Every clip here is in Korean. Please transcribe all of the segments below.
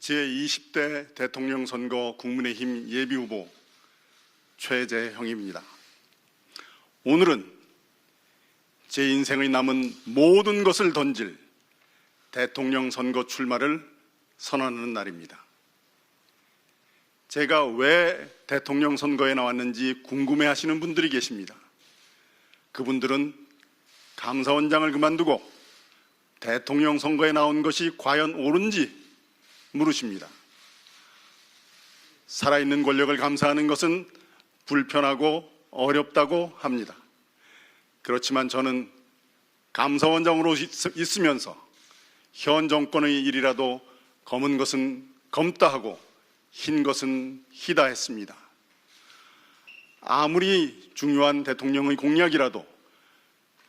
제20대 대통령 선거 국민의힘 예비후보 최재형입니다. 오늘은 제 인생의 남은 모든 것을 던질 대통령 선거 출마를 선언하는 날입니다. 제가 왜 대통령 선거에 나왔는지 궁금해하시는 분들이 계십니다. 그분들은 감사원장을 그만두고 대통령 선거에 나온 것이 과연 옳은지 물으십니다. 살아있는 권력을 감사하는 것은 불편하고 어렵다고 합니다. 그렇지만 저는 감사원장으로 있으면서 현 정권의 일이라도 검은 것은 검다 하고 흰 것은 희다 했습니다. 아무리 중요한 대통령의 공약이라도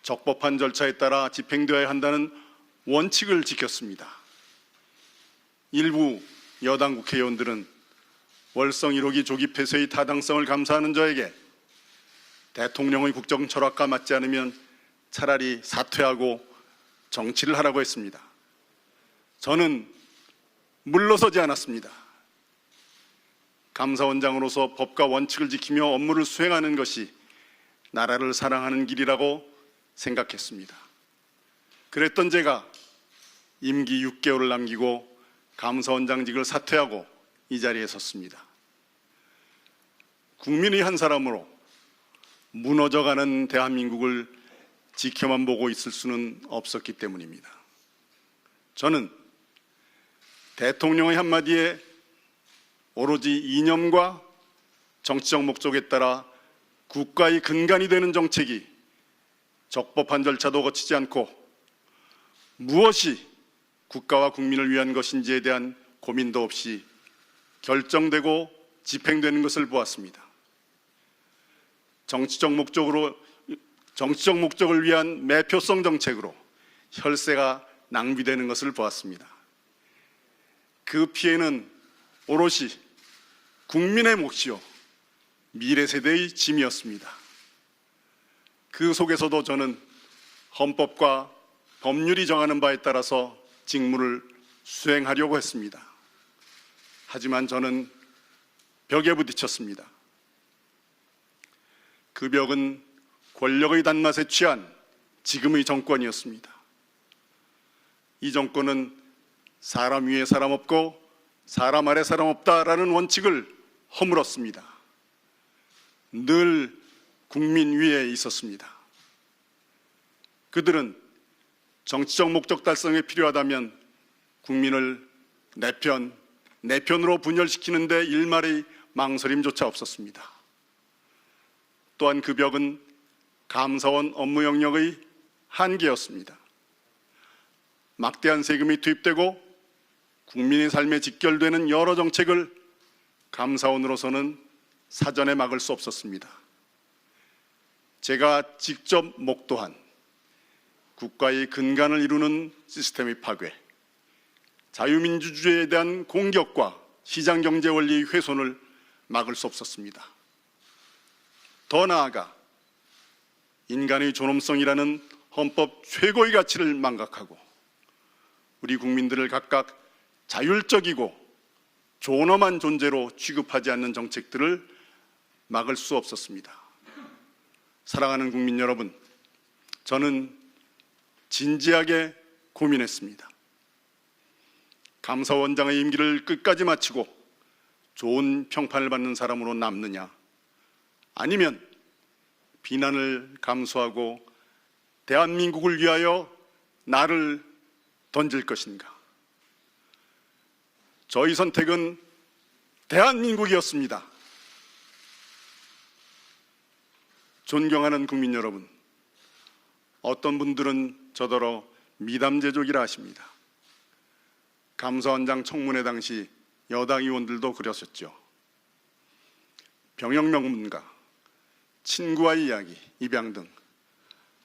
적법한 절차에 따라 집행되어야 한다는 원칙을 지켰습니다. 일부 여당 국회의원들은 월성 1호기 조기 폐쇄의 타당성을 감사하는 저에게 대통령의 국정 철학과 맞지 않으면 차라리 사퇴하고 정치를 하라고 했습니다. 저는 물러서지 않았습니다. 감사원장으로서 법과 원칙을 지키며 업무를 수행하는 것이 나라를 사랑하는 길이라고 생각했습니다. 그랬던 제가 임기 6개월을 남기고 감사원장직을 사퇴하고 이 자리에 섰습니다. 국민의 한 사람으로 무너져가는 대한민국을 지켜만 보고 있을 수는 없었기 때문입니다. 저는 대통령의 한마디에 오로지 이념과 정치적 목적에 따라 국가의 근간이 되는 정책이 적법한 절차도 거치지 않고 무엇이 국가와 국민을 위한 것인지에 대한 고민도 없이 결정되고 집행되는 것을 보았습니다. 정치적 목적을 위한 매표성 정책으로 혈세가 낭비되는 것을 보았습니다. 그 피해는 오롯이 국민의 몫이요 미래 세대의 짐이었습니다. 그 속에서도 저는 헌법과 법률이 정하는 바에 따라서 직무를 수행하려고 했습니다. 하지만 저는 벽에 부딪혔습니다. 그 벽은 권력의 단맛에 취한 지금의 정권이었습니다. 이 정권은 사람 위에 사람 없고 사람 아래 사람 없다라는 원칙을 허물었습니다. 늘 국민 위에 있었습니다. 그들은 정치적 목적 달성에 필요하다면 국민을 내 편으로 분열시키는 데 일말의 망설임조차 없었습니다. 또한 그 벽은 감사원 업무 영역의 한계였습니다. 막대한 세금이 투입되고 국민의 삶에 직결되는 여러 정책을 감사원으로서는 사전에 막을 수 없었습니다. 제가 직접 목도한 국가의 근간을 이루는 시스템의 파괴, 자유민주주의에 대한 공격과 시장경제 원리의 훼손을 막을 수 없었습니다. 더 나아가 인간의 존엄성이라는 헌법 최고의 가치를 망각하고 우리 국민들을 각각 자율적이고 존엄한 존재로 취급하지 않는 정책들을 막을 수 없었습니다. 사랑하는 국민 여러분, 저는 진지하게 고민했습니다. 감사원장의 임기를 끝까지 마치고 좋은 평판을 받는 사람으로 남느냐, 아니면 비난을 감수하고 대한민국을 위하여 나를 던질 것인가. 저희 선택은 대한민국이었습니다. 존경하는 국민 여러분, 어떤 분들은 저더러 미담제족이라 하십니다. 감사원장 청문회 당시 여당 의원들도 그러셨죠. 병역명문가, 친구와의 이야기, 입양 등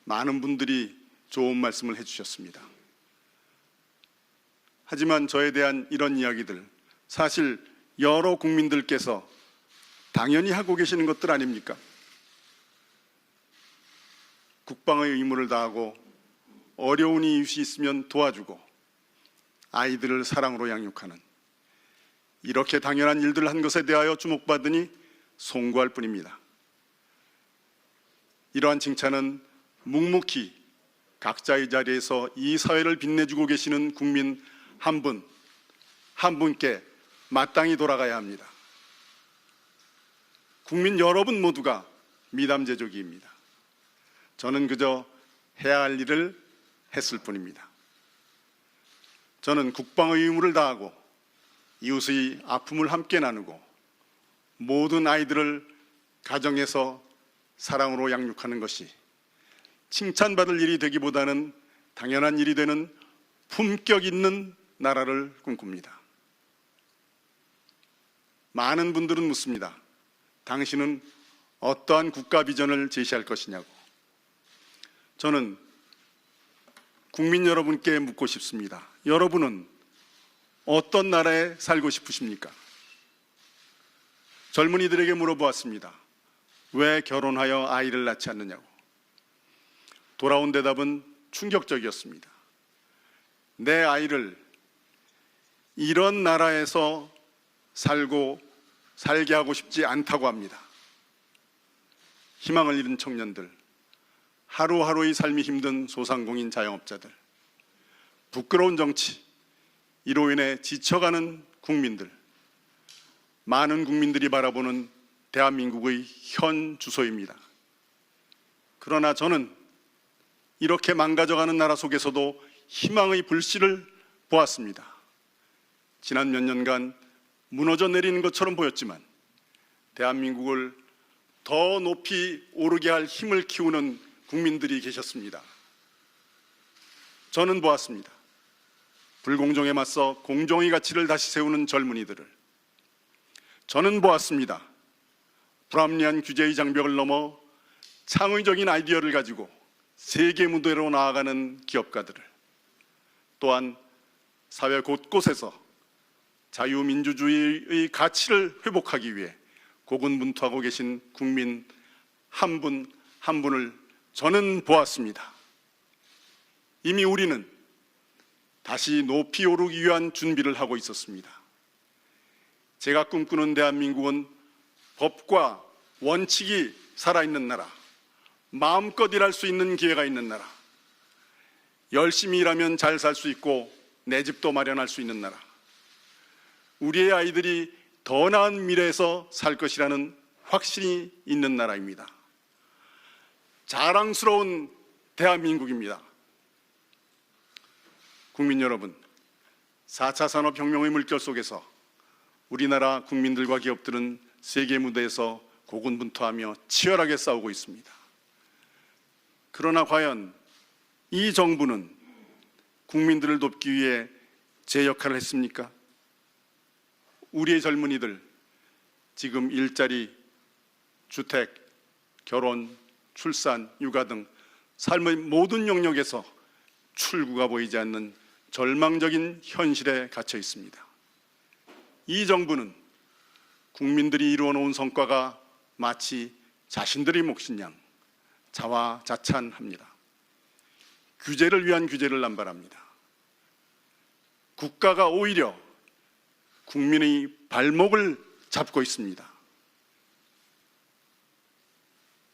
많은 분들이 좋은 말씀을 해주셨습니다. 하지만 저에 대한 이런 이야기들, 사실 여러 국민들께서 당연히 하고 계시는 것들 아닙니까? 국방의 의무를 다하고 어려운 이웃이 있으면 도와주고 아이들을 사랑으로 양육하는 이렇게 당연한 일들을 한 것에 대하여 주목받으니 송구할 뿐입니다. 이러한 칭찬은 묵묵히 각자의 자리에서 이 사회를 빛내주고 계시는 국민 한 분, 한 분께 마땅히 돌아가야 합니다. 국민 여러분 모두가 미담제조기입니다. 저는 그저 해야 할 일을 했을 뿐입니다. 저는 국방의 의무를 다하고 이웃의 아픔을 함께 나누고 모든 아이들을 가정에서 사랑으로 양육하는 것이 칭찬받을 일이 되기보다는 당연한 일이 되는 품격 있는 나라를 꿈꿉니다. 많은 분들은 묻습니다. 당신은 어떠한 국가 비전을 제시할 것이냐고. 저는 국민 여러분께 묻고 싶습니다. 여러분은 어떤 나라에 살고 싶으십니까? 젊은이들에게 물어보았습니다. 왜 결혼하여 아이를 낳지 않느냐고. 돌아온 대답은 충격적이었습니다. 내 아이를 이런 나라에서 살게 하고 싶지 않다고 합니다. 희망을 잃은 청년들, 하루하루의 삶이 힘든 소상공인 자영업자들, 부끄러운 정치, 이로 인해 지쳐가는 국민들, 많은 국민들이 바라보는 대한민국의 현 주소입니다. 그러나 저는 이렇게 망가져가는 나라 속에서도 희망의 불씨를 보았습니다. 지난 몇 년간 무너져 내리는 것처럼 보였지만 대한민국을 더 높이 오르게 할 힘을 키우는 국민들이 계셨습니다. 저는 보았습니다. 불공정에 맞서 공정의 가치를 다시 세우는 젊은이들을. 저는 보았습니다. 불합리한 규제의 장벽을 넘어 창의적인 아이디어를 가지고 세계 무대로 나아가는 기업가들을. 또한 사회 곳곳에서 자유민주주의의 가치를 회복하기 위해 고군분투하고 계신 국민 한 분 한 분을 저는 보았습니다. 이미 우리는 다시 높이 오르기 위한 준비를 하고 있었습니다. 제가 꿈꾸는 대한민국은 법과 원칙이 살아있는 나라, 마음껏 일할 수 있는 기회가 있는 나라, 열심히 일하면 잘 살 수 있고 내 집도 마련할 수 있는 나라, 우리의 아이들이 더 나은 미래에서 살 것이라는 확신이 있는 나라입니다. 자랑스러운 대한민국입니다. 국민 여러분, 4차 산업혁명의 물결 속에서 우리나라 국민들과 기업들은 세계 무대에서 고군분투하며 치열하게 싸우고 있습니다. 그러나 과연 이 정부는 국민들을 돕기 위해 제 역할을 했습니까? 우리의 젊은이들 지금 일자리, 주택, 결혼, 출산, 육아 등 삶의 모든 영역에서 출구가 보이지 않는 절망적인 현실에 갇혀 있습니다. 이 정부는 국민들이 이루어놓은 성과가 마치 자신들의 몫인 양 자화자찬합니다. 규제를 위한 규제를 남발합니다. 국가가 오히려 국민의 발목을 잡고 있습니다.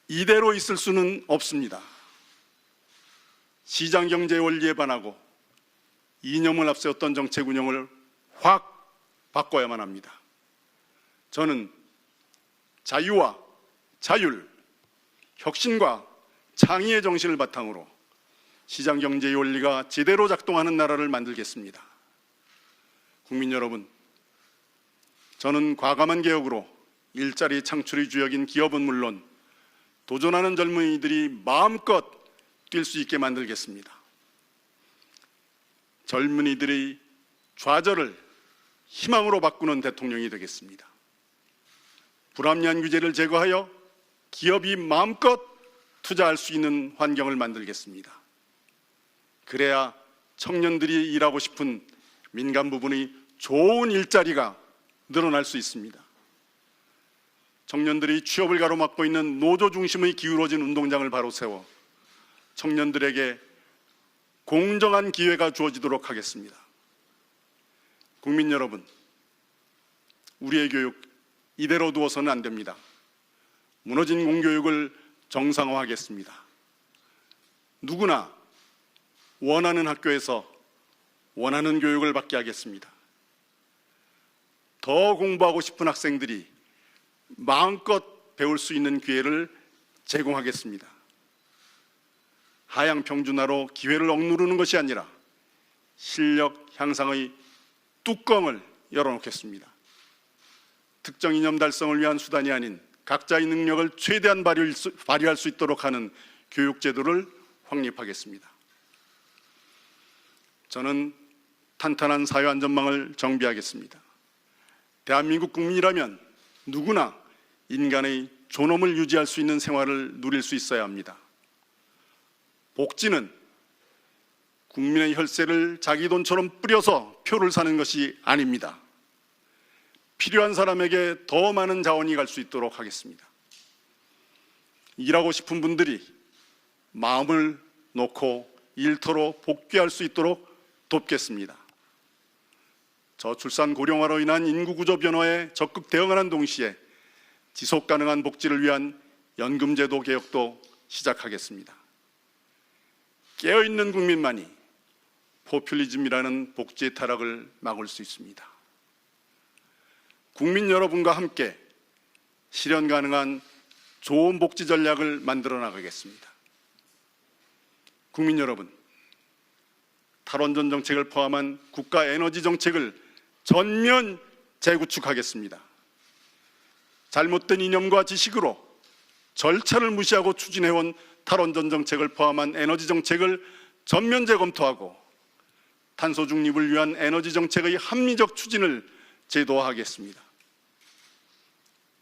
이대로 있을 수는 없습니다. 시장경제 원리에 반하고 이념을 앞세웠던 정책 운영을 확 바꿔야만 합니다. 저는 자유와 자율, 혁신과 창의의 정신을 바탕으로 시장경제의 원리가 제대로 작동하는 나라를 만들겠습니다. 국민 여러분, 저는 과감한 개혁으로 일자리 창출의 주역인 기업은 물론 도전하는 젊은이들이 마음껏 뛸 수 있게 만들겠습니다. 젊은이들의 좌절을 희망으로 바꾸는 대통령이 되겠습니다. 불합리한 규제를 제거하여 기업이 마음껏 투자할 수 있는 환경을 만들겠습니다. 그래야 청년들이 일하고 싶은 민간 부분의 좋은 일자리가 늘어날 수 있습니다. 청년들이 취업을 가로막고 있는 노조 중심의 기울어진 운동장을 바로 세워 청년들에게 공정한 기회가 주어지도록 하겠습니다. 국민 여러분, 우리의 교육 이대로 두어서는 안 됩니다. 무너진 공교육을 정상화하겠습니다. 누구나 원하는 학교에서 원하는 교육을 받게 하겠습니다. 더 공부하고 싶은 학생들이 마음껏 배울 수 있는 기회를 제공하겠습니다. 하향 평준화로 기회를 억누르는 것이 아니라 실력 향상의 뚜껑을 열어놓겠습니다. 특정 이념 달성을 위한 수단이 아닌 각자의 능력을 최대한 발휘할 수 있도록 하는 교육제도를 확립하겠습니다. 저는 탄탄한 사회안전망을 정비하겠습니다. 대한민국 국민이라면 누구나 인간의 존엄을 유지할 수 있는 생활을 누릴 수 있어야 합니다. 복지는 국민의 혈세를 자기 돈처럼 뿌려서 표를 사는 것이 아닙니다. 필요한 사람에게 더 많은 자원이 갈 수 있도록 하겠습니다. 일하고 싶은 분들이 마음을 놓고 일터로 복귀할 수 있도록 돕겠습니다. 저출산 고령화로 인한 인구구조 변화에 적극 대응하는 동시에 지속가능한 복지를 위한 연금제도 개혁도 시작하겠습니다. 깨어있는 국민만이 포퓰리즘이라는 복지의 타락을 막을 수 있습니다. 국민 여러분과 함께 실현 가능한 좋은 복지 전략을 만들어 나가겠습니다. 국민 여러분, 탈원전 정책을 포함한 국가 에너지 정책을 전면 재구축하겠습니다. 잘못된 이념과 지식으로 절차를 무시하고 추진해온 탈원전 정책을 포함한 에너지 정책을 전면 재검토하고 탄소 중립을 위한 에너지 정책의 합리적 추진을 제도화하겠습니다.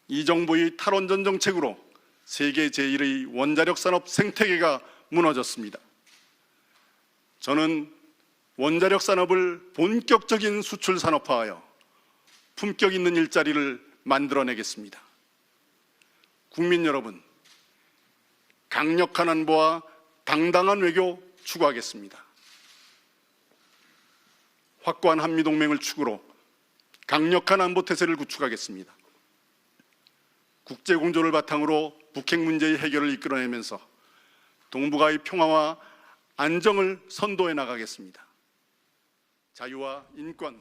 이 정부의 탈원전 정책으로 세계 제1의 원자력 산업 생태계가 무너졌습니다. 저는 원자력 산업을 본격적인 수출 산업화하여 품격 있는 일자리를 만들어내겠습니다. 국민 여러분, 강력한 안보와 당당한 외교 추구하겠습니다. 확고한 한미동맹을 축으로 강력한 안보 태세를 구축하겠습니다. 국제공조를 바탕으로 북핵 문제의 해결을 이끌어내면서 동북아의 평화와 안정을 선도해 나가겠습니다. 자유와 인권,